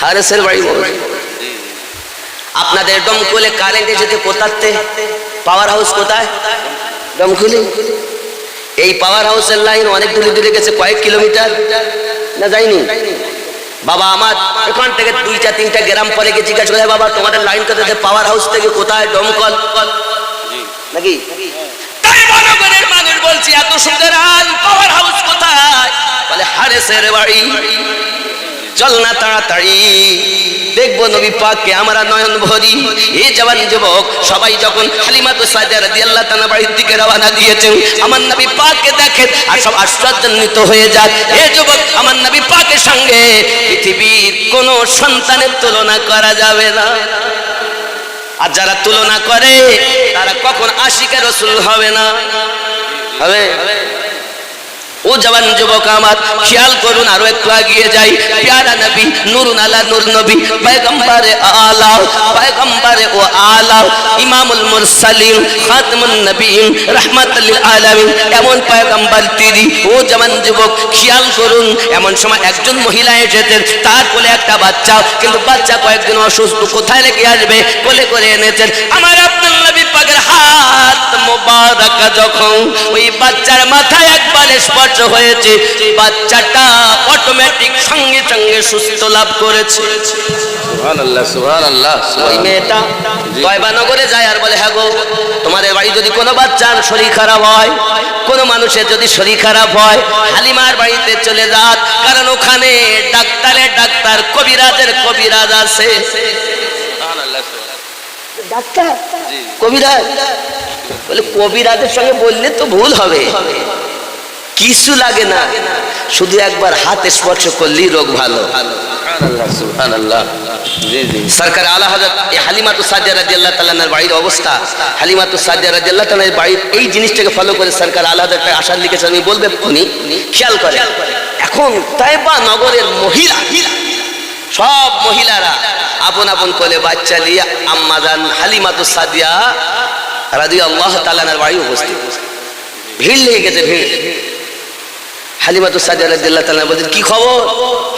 হারেসের বাড়ি মৌজুদ। আপনাদের দমকলে কারেন্টে যেতে কোথাতে? পাওয়ার হাউস কোথায়? দমকলে। এই পাওয়ার হাউসের লাইন অনেক দূরে দূরে গেছে, কয়েক কিলোমিটার না যায়নি? বাবা আমার এখান থেকে 2-3টা গ্রাম পরে গিয়ে জিজ্ঞাসা করে, বাবা তোমাদের লাইন কোথায়? পাওয়ার হাউস থেকে কোথায়? দমকল নাকি? তাই মহানগরের মানুষ বলছি, এত সুন্দর পাওয়ার হাউস কোথায়? বলে হারেসের বাড়ি। চল না তাড়াতাড়ি দেখবো নবী পাককে আমরা নয়ন ভরি। এই জওয়ান যুবক সবাই যখন হালিমাতু সাদিয়া রাদিয়াল্লাহু তাআলা বাড়ির দিকে রওনা দিয়েছেন, আমার নবী পাককে দেখেন আর সব আশ্চর্যান্বিত হয়ে যায়। এই যুবক আমার নবী পাকের সঙ্গে পৃথিবীর কোনো সন্তানের তুলনা করা যাবে না। আর যারা তুলনা করে তারা কখন আশিকে রাসূল হবে না। হবে? ও জওয়ান যুবক আমার খেয়াল করুন, আরো একটু এগিয়ে যাই। প্যারা নবী, নূরুন আলা নূর নবী, পয়গম্বরে আলা, পয়গম্বরে ও আলা, ইমামুল মুরসালিন, খাতামুন নবীন, রাহমাতুল লিল আলামিন, এমন পয়গম্বর তিনি। ও জওয়ান যুবক খেয়াল করুন, এমন সময় একজন মহিলা এসেছেন, তার কোলে একটা বাচ্চা, কিন্তু বাচ্চা কয়েকদিন অসুস্থ, কোথায় রেখে আসবে? কোলে করে এনেছেন। আমার আপনার নবী পাকের হাত মোবারক যখন ওই বাচ্চার মাথায় একবার স্পর্শ হয়েছে, বাচ্চাটা অটোমেটিক সঙ্গে সঙ্গে সুস্থ লাভ করেছে। সুবহানাল্লাহ, সুবহানাল্লাহ। ওই মেয়েটা তয়বানগরে যায় আর বলে, হ্যাঁ গো, তোমাদের বাড়ি যদি কোনো বাচ্চার শরীর খারাপ হয়, কোনো মানুষের যদি শরীর খারাপ হয়, হালিমার বাড়িতে চলে যান, কারণ ওখানে ডাক্তারের ডাক্তার, কবিরাজের কবিরাজ আছে। ডাক্তার কবিরাজ বলে, কবিরাজের সঙ্গে বললে তো ভুল হবে, কিছু লাগে না, শুধু একবার হাত স্পর্শ করলেই রোগ ভালো। সুবহানাল্লাহ, সুবহানাল্লাহ। জি জি। সরকার আলা হযরত হালিমাতু সাদিয়া রাদিয়াল্লাহু তাআলা আনহার বাড়ির অবস্থা, হালিমাতু সাদিয়া রাদিয়াল্লাহু তাআলার বাড়ির এই জিনিসটাকে ফলো করে সরকার আলা হযরত একটা আশার লিখেছেন, আমি বলবে উনি খেয়াল করে। এখন তাইবা নগরের মহিলা, সব মহিলারা আপন আপন কোলে বাচ্চা নিয়ে আম্মাজান হালিমাতু সাদিয়া রাদিয়াল্লাহু তাআলা আনহার বাড়ি উপস্থিত। ভিড় লেগে গেছে, ভিড়। হালিমাতু সাদিয়া রাদিয়াল্লাহু তাআলা বলেন, কি খবর?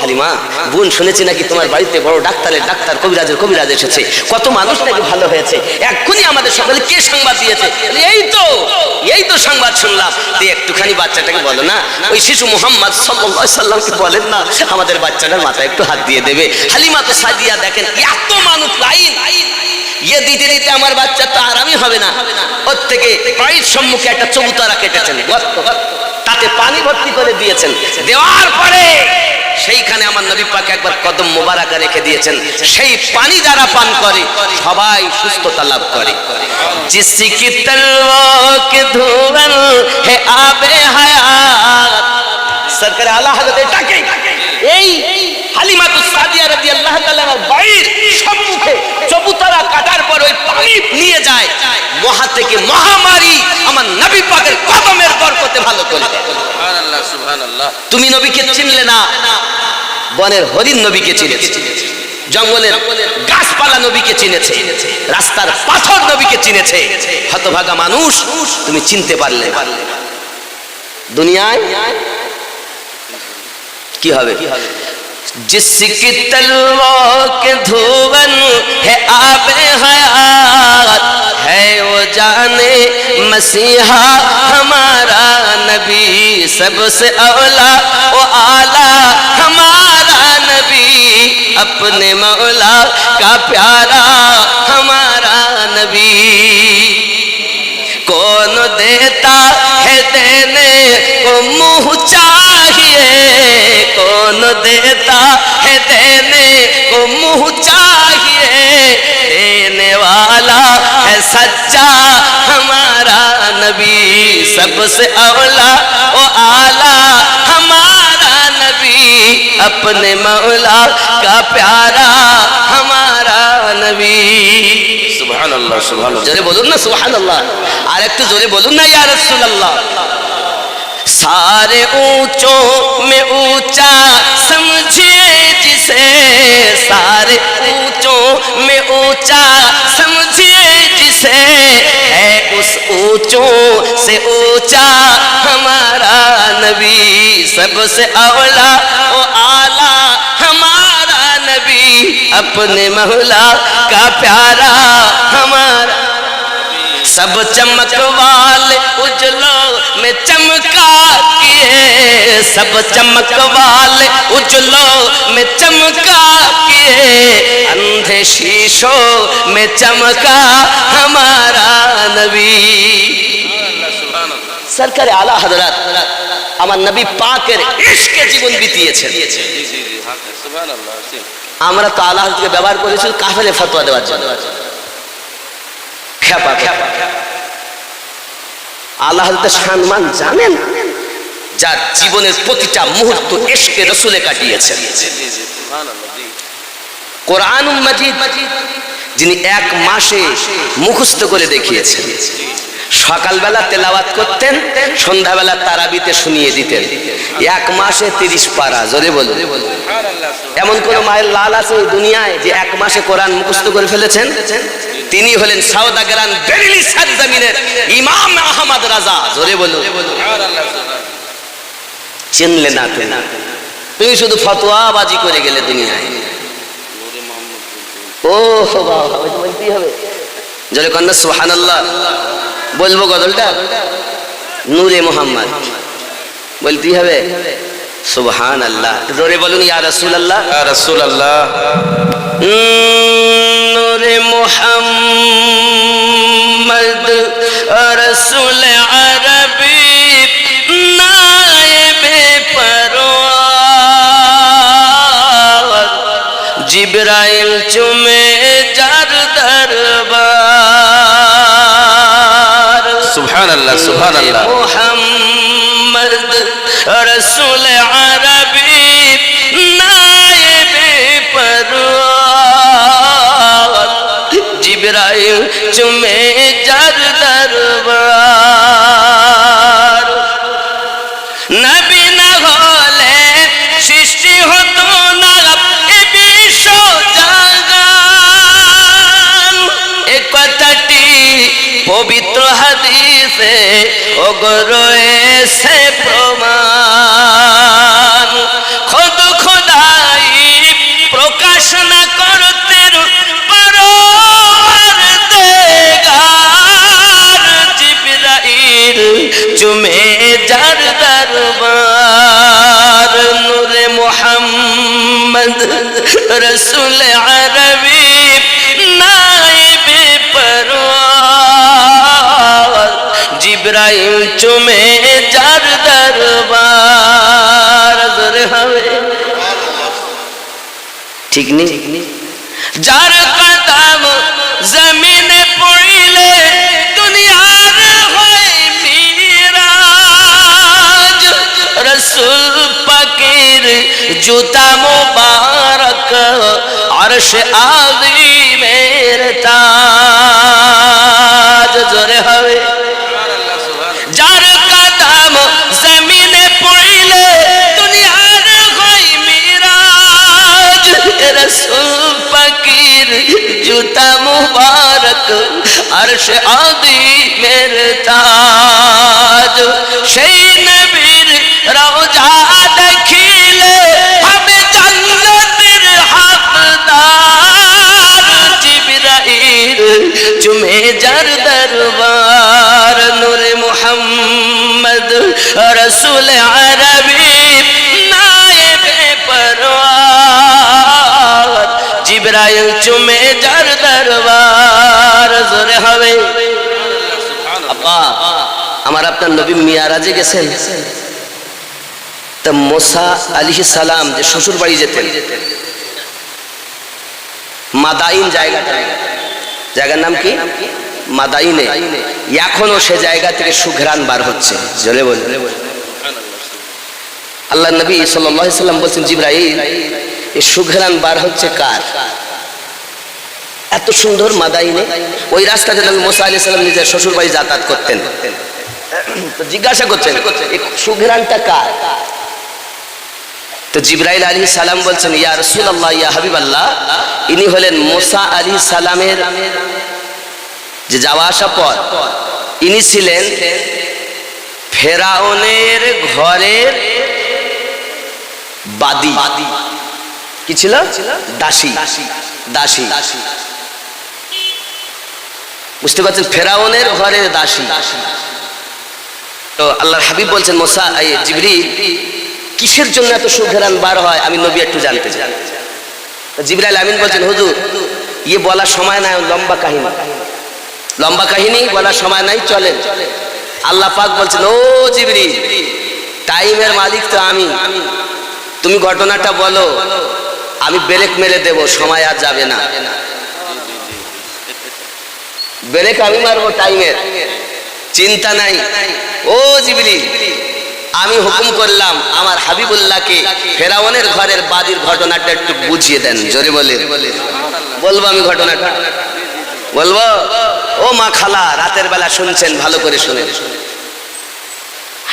হালিমা বোন, শুনেছি নাকি তোমার বাড়িতে বড় ডাক্তারের ডাক্তার, কবিরাজের কবিরাজ এসেছে, কত মানুষ নাকি ভালো হয়েছে, এক্ষুনি আমাদের সকালে কে সংবাদ দিয়েছে? এই তো সংবাদ শুনলাম। একটুখানি বাচ্চাটাকে বলো না, ওই শিশু মুহাম্মদ সাল্লাল্লাহু আলাইহি সাল্লামকে বলেন না আমাদের বাচ্চাটার মাথায় একটু হাত দিয়ে দেবে। হালিমাতু সাদিয়া দেখেন এত মানুষ লাইন, ইয়ে দিতে দিতে আমার বাচ্চা তো আরামই হবে না। ওর থেকে বাড়ির সম্মুখে একটা চবুতরা কেটেছেন, তাতে পানি ভর্তি করে দিয়েছেন। দেওয়ার পরে সেইখানে আমার নবী পাক একবার কদম মোবারক রেখে দিয়েছেন। সেই পানি যারা পান করে সবাই সুস্থতা লাভ করে। জিসকি তলওয়াকে ধুবন হে আবে হায়াত, সরকার আলা হযরত এটাকে এই হালিমাতু সাদিয়া রাদিয়াল্লাহু তাআলা বাড়ির সম্মুখে চবুতরা কাটার পর ওই পানি নিয়ে যায়, মহা থেকে মহামারী আমার নবী পাকের কদমের বরকতে ভালো করে। সুবহানাল্লাহ, সুবহানাল্লাহ। তুমি নবীকে চিনলে না, বনের হরিণ নবীকে চিনেছে, জঙ্গলের গাছপালা নবীকে চিনেছে, রাস্তার পাথর নবীকে চিনেছে। হতভাগা মানুষ, তুমি চিনতে পারলে না। দুনিয়ায় কি হবে? जिसकी तलवार के धुवन है आबे हयात, है वो जाने मसीहा हमारा नबी, सबसे औला वो आला हमारा नबी, अपने मौला का प्यारा हमारा नबी। कौन देता है देने को मुँह चाहिए, कौन देता है देने को मुँह चाहिए, देने वाला है सच्चा हमारा नबी, सबसे औला ओ आला हमारा नबी, अपने मौला का प्यारा हमारा नबी। সুবহানাল্লাহ, সুবহানাল্লাহ। জোরে বলুন না সুবহানাল্লাহ, আর একটু জোরে বলুন না ইয়া রাসূলুল্লাহ। सारे ऊंचों में ऊंचा समझिए जिसे, सारे ऊंचों में ऊंचा समझिए जिसे, है उस ऊंचों से ऊंचा हमारा नबी, सबसे औला ओ आला हमारा नबी, अपने मौला का प्यारा हमारा, सब चमक वाले उजलों में चमका किए, सब चमक वाले उजलों में चमका किए, अंधे शीशों में चमका हमारा नबी। सरकार आला हजरत আমার নবী পাকের ইশকে জীবন বিতিয়েছেন। আমরা তো আল্লাহ থেকে ব্যবহার করেছি কাফেরে ফতোয়া দেওয়ার জন্য। খেপা আল্লাহ সম্মান জানেন, যার জীবনের প্রতিটা মুহূর্ত ইশকে রাসূলে কাটিয়েছেন। কোরআনুল মাজিদ যিনি এক মাসে মুখস্থ করে দেখিয়েছেন, সকালবেলা তেলাওয়াত করতেন, সন্ধ্যাবেলা তারাবিতে শুনিয়ে দিতেন, এক মাসে 30 পারা। জোরে বলুন। এমন কোন মায়ের লাল আছে এই দুনিয়ায় যে এক মাসে কোরআন মুখস্থ করে ফেলেছেন? তিনি হলেন সাউদাগরান বেরিলি সারজমিনের ইমাম আহমদ রাজা। জোরে বলুন। চিনলে না তুমি, শুধু ফতোয়াবাজি করে গেলে দুনিয়ায়। ও বাবা, বলতেই হবে। জোরে কন্যা সুবহানাল্লাহ। বলবো গজলটা? নূরে মোহাম্মদ বলতেই হবে। সুবহানাল্লাহ। জোরে বলুন ইয়া রাসূলুল্লাহ। ইয়া রাসূলুল্লাহ। নূরে মোহাম্মদ রাসূল আরবি নায়েবে পরওয়ার, জিবরাইল চুমে যার দরবার। সুবহানাল্লাহ সুবহানাল্লাহ। মুহাম্মদ রাসূল আরবি নায়েবে পরওয়ার, জিবরাইল চুমে যার দরবার। নবী না হলে সৃষ্টি হতো না এ বিশ্ব জাহান, এ কথাটি পবিত্র হাদিসে ওগো রয়েছে প্রমাণ। খোদ খোদাই প্রকাশ না করতেন পরওয়ারদিগার, জিবরাইল চুমে যার দরবার। নূরে মুহাম্মদ রাসূল আরবি নায়েবে পরওয়ার, জিবরাইল চুমে যার দরবার। জোরে হবে। ঠিক নেই? যার কদম জমিনে পড়িলে দুনিয়ার হয় মিরাজ, রাসূল পাকের জুতা মুবারক আরশ আযীমের তাজ। জোরে হবে। যার কদম জমিনে পড়িলে দুনিয়ার হয় মিরাজ, রাসূল পাকের জুতা মুবারক আরশ আযীমের তাজ। সেই নবীর রওজা দেখিলে হবে জান্নাতের হকদার, জিবরাইল চুমে যার দরবার। নূরে মুহাম্মদ রাসূল আরবি নায়েবে পরওয়ার, জিবরাইল চুমে যার দরবার। জোরে হবে। আব্বা আমার আপনার নবী মিয়ারাজে গেছেন, তা মুসা আলাইহিস সালাম যে শ্বশুর বাড়ি যেতেন, মাদাইন জায়গার নাম কি? মাদাইনে। এখনো সে জায়গা থেকে সুঘ্রাণ বার হচ্ছে। জোরে বল। আল্লাহ নবী সাল্লাল্লাহু আলাইহি সাল্লাম বলছেন, জিবরাইল এই সুঘ্রাণ বার হচ্ছে কার? এত সুন্দর মাদাইনে। ওই রাস্তাতে নবী মুসা আলাইহিস সালাম নিজের শ্বশুর বাড়ি যাতায়াত করতেন। তো জিজ্ঞাসা করছেন এই সুঘ্রাণটা কার? তো জিবরাইল আলাইহিস সালাম বলছেন, ইয়া রাসূলুল্লাহ, ইয়া হাবিবাল্লাহ, ইনি হলেন মুসা আলাইহিস সালামের যে যাওয়া আসা পথ। ইনি ছিলেন ফেরাউনের ঘরের বাদী। কি ছিল? দাসী। বুঝতে পারছেন, ফেরাউনের ঘরের দাসী। তো আল্লাহর হাবিব বলছেন মুসা জিবরিল কিসের জন্য এত সুঘ্রাণ বার হয় আমি নবী একটু জানতে চাই। জিবরাইল আমিন বলছেন হুজুর ইয়ে বলার সময় নাই, লম্বা কাহিনী বলার সময় নাই, চলেন। আল্লাহ পাক বলছেন ও জিবরিল টাইমের মালিক তো আমি, তুমি ঘটনাটা বলো, আমি ব্রেক মেরে দেব, সময় আর যাবে না। ব্রেক আমি মারবো টাইমের, চিন্তা নাই। ও জিবরিল আমি হুকুম করলাম আমার হাবিবুল্লাহকে ফেরাউনের ঘরের বাদীর ঘটনাটা একটু বুঝিয়ে দেন। জোরে বলে বলবো আমি ঘটনাটা বলবো। ও মা খালা রাতের বেলা শুনছেন, ভালো করে শুনেন।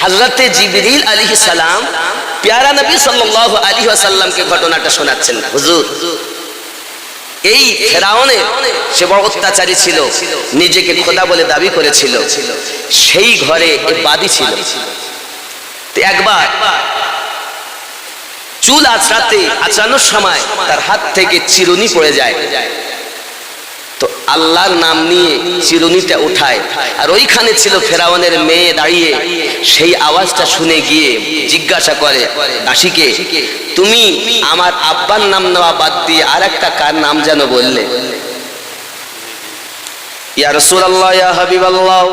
হযরতে জিবরিল আলাইহিস সালাম প্যারা নবী সাল্লাল্লাহু আলাইহি ওয়াসাল্লামকে ঘটনাটা শোনাচ্ছেন। হুজুর এই ফেরাউনের সে বড় অত্যাচারী ছিল, নিজেকে খোদা বলে দাবি করেছিল, সেই ঘরে এই বাদী ছিল। একবার চুল আঁচড়ানোর সময় তার হাত থেকে চিরুনি পড়ে যায়, তো আল্লাহর নাম নিয়ে চিরুনিটা উঠায়, আর ওইখানে ছিল ফেরাউনের মেয়ে দাঁড়িয়ে। সেই আওয়াজটা শুনে গিয়ে জিজ্ঞাসা করে দাসীকে, তুমি আমার আব্বার নাম নেওয়া বাদ দিয়ে আর একটা কার নাম যেন বললে? ইয়া রাসূলুল্লাহ ইয়া হাবিবাল্লাহ।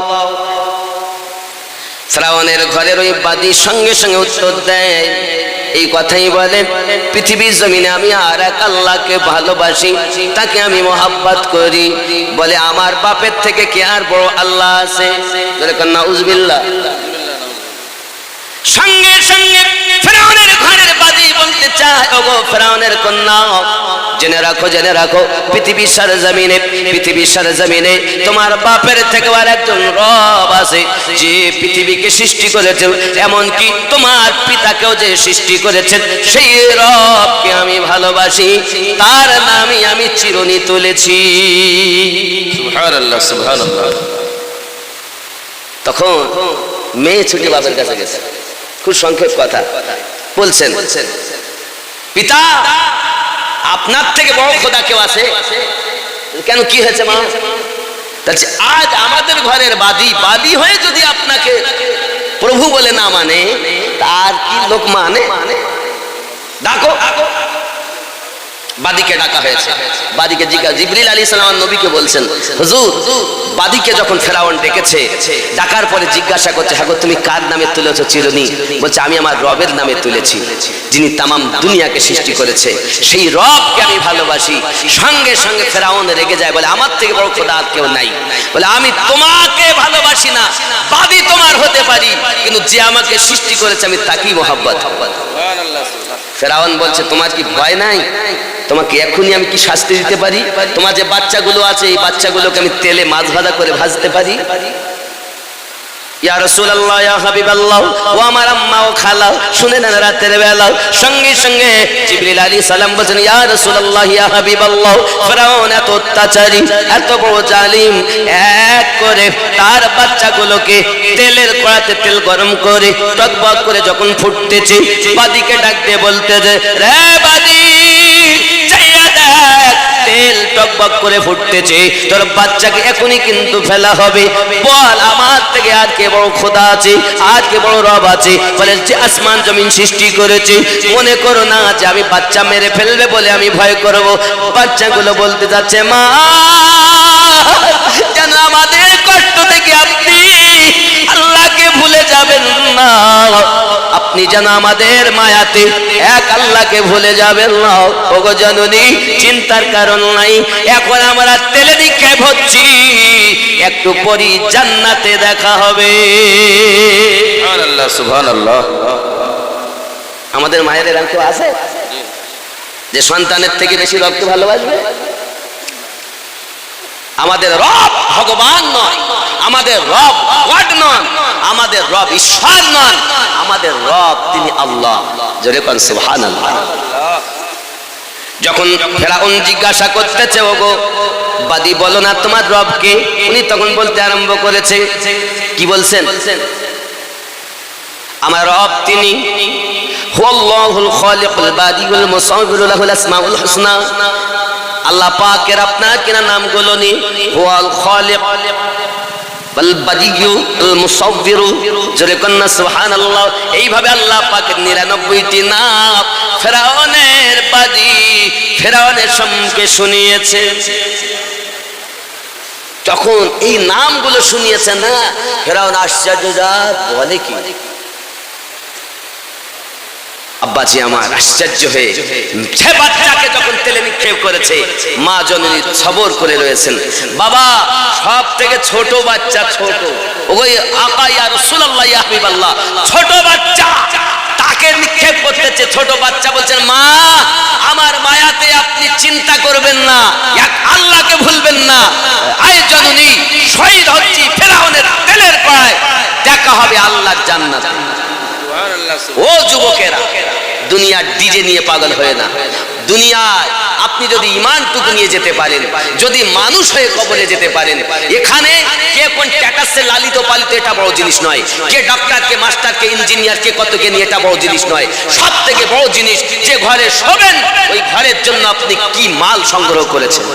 ফেরাউনের ঘরের ওই বাদী সঙ্গে সঙ্গে উত্তর দেয়, এই কথাই বলে পৃথিবীর জমিনে আমি আর এক আল্লাহকে ভালোবাসি, তাকে আমি মোহাব্বত করি। বলে আমার বাপের থেকে কে আর বড় আল্লাহ আছে? নাউজুবিল্লাহ। সঙ্গে সঙ্গে ফেরাউনের ঘরের বাদী বলতে চায়, ওগো ফেরাউনের কন্যা জেনে রাখো পৃথিবীর সরজমিনে তোমার বাপের থেকে আর একজন রব আছে যে পৃথিবীকে সৃষ্টি করেছেন, এমনকি তোমার পিতাকেও যে সৃষ্টি করেছেন সেই রবকে আমি ভালোবাসি, তার নামে আমি চিরুনি তুলেছি। সুবহানাল্লাহ সুবহানাল্লাহ। তখন মেয়ে ছুটে বাবার কাছে গেছে, খুব সংক্ষেপ কথা বলছেন, পিতা আপনার থেকে বড় খোদা কেউ আছে? কেন, কি হয়েছে মা? আজ আমাদের ঘরের বাদী হয়ে যদি আপনাকে প্রভু বলে না মানে, তার কি লোক মানে? ডাকো। বাদীকে ডাকা হয়েছে। বাদীকে জিবরিল আলাইহিস সালাম নবীকে বলছেন, হুজুর বাদীকে যখন ফেরাউন ডেকেছে, ডাকার পরে জিজ্ঞাসা করছে, হ্যাঁ গো তুমি কার নামে তুলেছো চিরুনি? বলছে আমি আমার রবের নামে তুলেছি, যিনি তামাম দুনিয়াকে সৃষ্টি করেছে, সেই রবকে আমি ভালোবাসি। সঙ্গে সঙ্গে ফেরাউন রেগে যায়, বলে আমার থেকে বড় খোদা আর কেউ নাই। বলে আমি তোমাকে ভালোবাসি না, বাদী তোমার হতে পারি, কিন্তু যে আমাকে সৃষ্টি করেছে আমি তাকেই মোহাব্বত। ফেরাউন বলছে তোমার কি ভয় নাই? তোমাকে এখনই আমি কি শাস্তি দিতে পারি? তোমার যে বাচ্চাগুলো আছে এই বাচ্চাগুলোকে আমি তেলে মাছ ভাজা করে ভাজতে পারি। ইয়া রাসূলুল্লাহ ইয়া হাবিবাল্লাহ, ও আমার আম্মা ও খালা শুনে নেন, রাতের বেলা সঙ্গে সঙ্গে জিবরিল আলাইহিস সালাম বলেন, ইয়া রাসূলুল্লাহ ইয়া হাবিবাল্লাহ, ফেরাউন এত অত্যাচারী, এত বড় জালিম, এক করে তার বাচ্চাগুলোকে তেলের কড়াতে তেল গরম করে টকবক করে যখন ফুটতেছে, বাদীকে ডাক দিয়ে বলতেছে, রে বাদী চাইয়া দেখ তেল টকবক করে ফুটতেছে, তোর বাচ্চাকে এখনই কিন্তু ফেলা হবে। বল আমার থেকে আর কে বড় খোদা আছে, আর কে বড় রব আছে? বলে যে আসমান জমিন সৃষ্টি করেছে। মনে করো না যে আমি বাচ্চা মেরে ফেলবে বলে আমি ভয় করব। বাচ্চাগুলো বলতে যাচ্ছে, মা যেন আমাদের কষ্ট থেকে আপনি আল্লাহকে ভুলে যাবেন না, আপনি যেন আমাদের মায়াতে এক আল্লাহকে ভুলে যাবেন না। ওগো জননী চিন্তার কারণ নাই, এখন আমরা তেলে নিক্ষেপ হচ্ছি, একটু পরই জান্নাতে দেখা হবে। সুবহানাল্লাহ সুবহানাল্লাহ। আমাদের মায়ের এরকম কেউ আছে যে সন্তানের থেকে বেশি রবকে ভালোবাসবে? আমাদের রব ভগবান নয়, আমাদের রব গড নন, আমাদের রব ঈশ্বর নন, আমাদের রব তিনি আল্লাহ। জোরে কোন সুবহানাল্লাহ। যখন ফেরাউন জিজ্ঞাসা করতেছে, ওগো বাদী বলো না তোমার রবকে, উনি তখন বলতে আরম্ভ করেছে, কি বলছেন? আমার রব তিনি হুয়াল্লাহুল খালিকুল বাদিউল মুসাউবিরু লাহুল আসমাউল হুসনা। আল্লাহ পাকের আপনার কিনা নামগুলো নি হুয়াল খালিক বল বাদিয়ু আল মুসাওবিরু, জোরে কন্না সুবহানাল্লাহ। এইভাবে আল্লাহ পাকের 99টি নাম ফেরাউনের বাদী ফেরাউনের সম্মুখে শুনিয়েছে। যখন এই নামগুলো শুনিয়েছে না, ফেরাউন আশ্চর্যজাত, বলে কি আব্বাজি আমার আশ্চর্য হয়ে সে বাচ্চাকে যখন তেলে নিক্ষেপ করেছে, মা জননী সবর করে রয়েছেন। বাবা সব থেকে ছোট বাচ্চা, ছোট ওই আকা ইয়া রাসূলুল্লাহ ইয়া হাবিবাল্লাহ, ছোট বাচ্চা তাকে নিক্ষেপ করতেছে। ছোট বাচ্চা বলছেন, মা আমার মায়াতে আপনি চিন্তা করবেন না, এক আল্লাহকে ভুলবেন না, আয় জননী শহীদ হচ্ছি ফেরাউনের তেলের কড়ায়, দেখা হবে আল্লাহর জান্নাতে। ও যুবকেরা, দুনিয়ার ডিজে নিয়ে পাগল হয়ে না। দুনিয়ায় আপনি যদি ঈমানটুকু নিয়ে যেতে পারেন, যদি মানুষ হয়ে কবরে যেতে পারেন, এখানে কে কোন স্ট্যাটাসে লালিত পালিত এটা বড় জিনিস নয়, কে ডক্টর, কে মাস্টার, কে ইঞ্জিনিয়ার, কে কত কে নিয়ে এটা বড় জিনিস নয়। সব থেকে বড় জিনিস যে ঘরে শোবেন ওই ঘরের জন্য আপনি কি মাল সংগ্রহ করেছেন।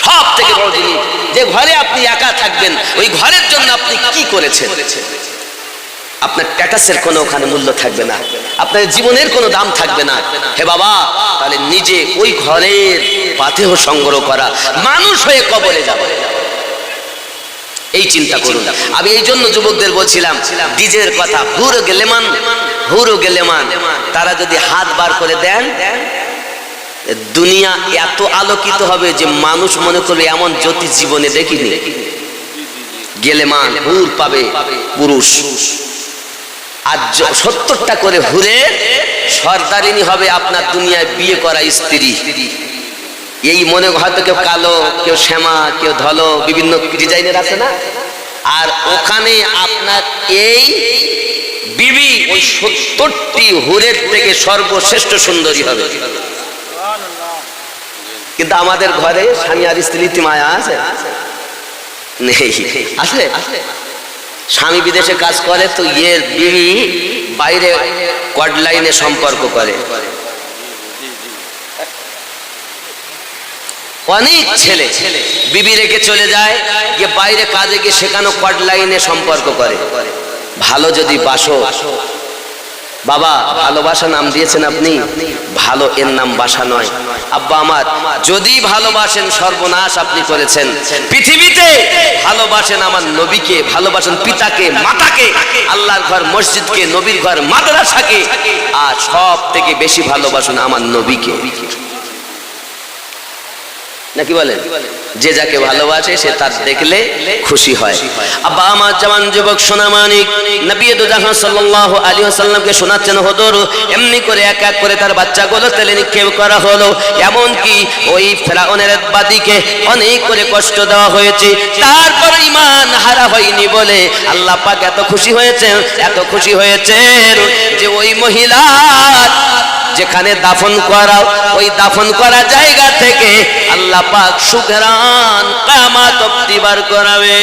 সব থেকে বড় জিনিস যে ঘরে আপনি একা থাকবেন ওই ঘরের জন্য আপনি কি করেছেন। আপনার স্ট্যাটাসের কোনো ওখানে মূল্য থাকবে না, আপনার জীবনের কোনো দাম থাকবে না। হে বাবা, তাহলে নিজে ওই ঘরের পাথেয় সংগ্রহ করা, মানুষ হয়ে কবরে যাবে, এই চিন্তা করুন। আমি এই জন্য যুবকদের বলছিলাম ডিজের কথা, হুরো গেলেমান তারা যদি হাত বার করে দেন, দুনিয়া এত আলোকিত হবে যে মানুষ মনে করবে এমন জ্যোতি জীবনে দেখিনি। গেলেমান হুর পাবে পুরুষ, আর 70টা করে হুরে সর্দারিনী হবে আপনার দুনিয়ায় বিয়ে করা স্ত্রী। এই মনে হয়তো কেউ কালো, কেউ শ্যামা, কেউ ধলো, বিভিন্ন ডিজাইনের আছে না। আর ওখানে আপনার এই বিবি ওই 70টি হুরের থেকে সর্বশ্রেষ্ঠ সুন্দরী হবে। কিন্তু আমাদের ঘরে স্বামী আর স্ত্রীর মায়া আছে নেই, আছে। স্বামী বিদেশে কাজ করে তো এর বিবি বাইরে কড লাইনে সম্পর্ক করে। অনেক ছেলে বিবি রেখে চলে যায়, গিয়ে বাইরে কাজে গিয়ে সেখানে কড লাইনে সম্পর্ক করে। ভালো যদি বাসো, বাবা ভালোবাসা নাম দিয়েছেন আপনি, ভালো এর নাম বাসা নয়। আব্বা আমার যদি ভালোবাসেন সর্বনাশ আপনি করেছেন। পৃথিবীতে ভালোবাসেন আমার নবীকে, ভালোবাসেন পিতাকে, মাতাকে, আল্লাহর ঘর মসজিদকে, নবীর ঘর মাদ্রাসাকে, আর সব থেকে বেশি ভালোবাসুন আমার নবীকে। নাকি বলেন? যে যাকে ভালোবাসে সে তার দেখলে খুশি হয়। আব্বা আমার জওয়ান যুবক সোনা মানিক নবী দু জাহান সাল্লাল্লাহু আলাইহি ওয়াসাল্লামকে শোনাচ্ছেন, হুজুর এমনি করে এক এক করে তার বাচ্চাগুলো তেলে নিক্ষেপ করা হলো, এমন কি ওই ফেরাউনের বাদীকে অনেক করে কষ্ট দেওয়া হয়েছে, তারপর ঈমান হারা হয়নি বলে আল্লাহ পাক এত খুশি হয়েছেন, এত খুশি হয়েছেন যে ওই মহিলা যেখানে দাফন করা, ওই দাফন করা জায়গা থেকে আল্লাহ পাক সুঘ্রাণ কিয়ামত অবধি বার করাবে।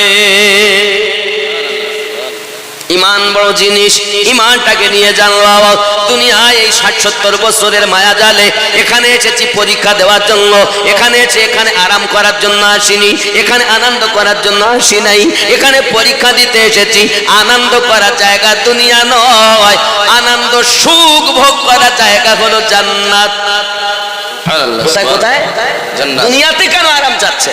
ঈমান বড় জিনিস, ঈমানটাকে নিয়ে জানলাম। দুনিয়ায় এই 60-70 বছরের মায়া জালে এখানে এসেছি পরীক্ষা দেওয়ার জন্য, এখানে এসে এখানে আরাম করার জন্য আসিনি, এখানে আনন্দ করার জন্য আসি নাই, এখানে পরীক্ষা দিতে এসেছি। আনন্দ করার জায়গা দুনিয়া নয়, আনন্দ সুখ ভোগ করার জায়গা হলো জান্নাত। কোথায় কোথায়? দুনিয়াতে কেন আরাম চাচ্ছে?